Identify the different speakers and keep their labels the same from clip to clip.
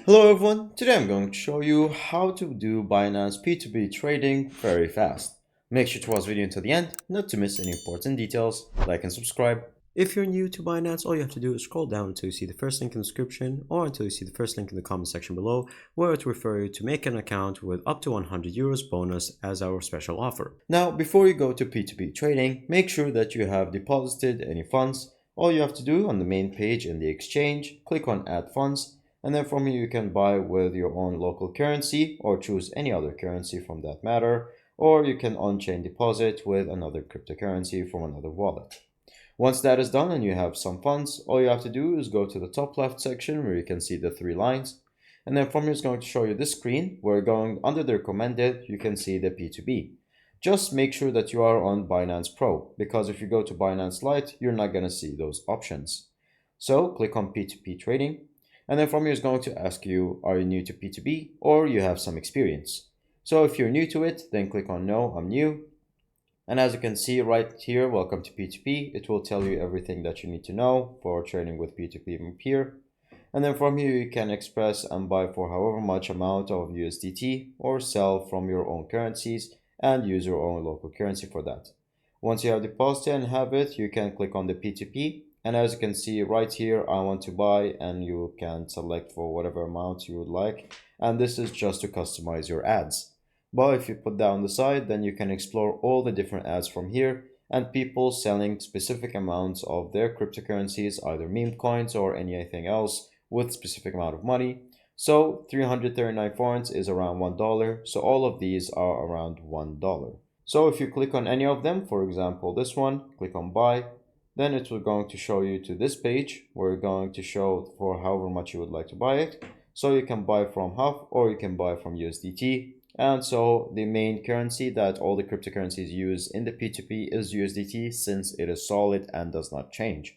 Speaker 1: Hello everyone, today I'm going to show you how to do Binance P2P trading very fast. Make sure to watch the video until the end, not to miss any important details. Like and subscribe. If you're new to Binance, all you have to do is scroll down until you see the first link in the description or until you see the first link in the comment section below, where it will refer you to make an account with up to 100 euros bonus as our special offer. Now, before you go to P2P trading, make sure that you have deposited any funds. All you have to do on the main page in the exchange, click on add funds, and then from here you can buy with your own local currency or choose any other currency from that matter, or you can on-chain deposit with another cryptocurrency from another wallet. Once that is done and you have some funds, all you have to do is go to the top left section where you can see the three lines, and then from here it's going to show you this screen where going under the recommended you can see the P2P. Just make sure that you are on Binance Pro, because if you go to Binance Lite you're not going to see those options. So click on P2P trading. And then from here is going to ask you, are you new to P2P or you have some experience? So if you're new to it, then click on no, I'm new. And as you can see right here, welcome to P2P. It will tell you everything that you need to know for trading with P2P from here. And then from here, you can express and buy for however much amount of USDT or sell from your own currencies and use your own local currency for that. Once you have deposited and have it, you can click on the P2P. And as you can see right here, I want to buy, and you can select for whatever amount you would like. And this is just to customize your ads. But if you put that on the side, then you can explore all the different ads from here and people selling specific amounts of their cryptocurrencies, either meme coins or anything else with specific amount of money. So 339 forints is around $1. So all of these are around $1. So if you click on any of them, for example, this one, click on buy. Then it will going to show you to this page where you're going to show for however much you would like to buy it. So you can buy from half or you can buy from USDT. And so the main currency that all the cryptocurrencies use in the P2P is USDT, since it is solid and does not change.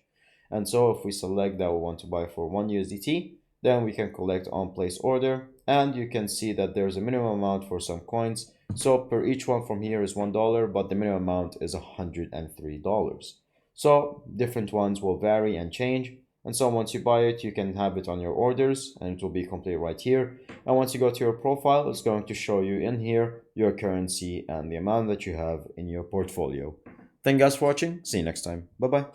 Speaker 1: And so if we select that we want to buy for 1 USDT, then we can collect on place order, and you can see that there's a minimum amount for some coins. So per each one from here is $1, but the minimum amount is $103. So different ones will vary and change. And so once you buy it, you can have it on your orders and it will be complete right here. And once you go to your profile, it's going to show you in here your currency and the amount that you have in your portfolio. Thank you guys for watching. See you next time. Bye bye.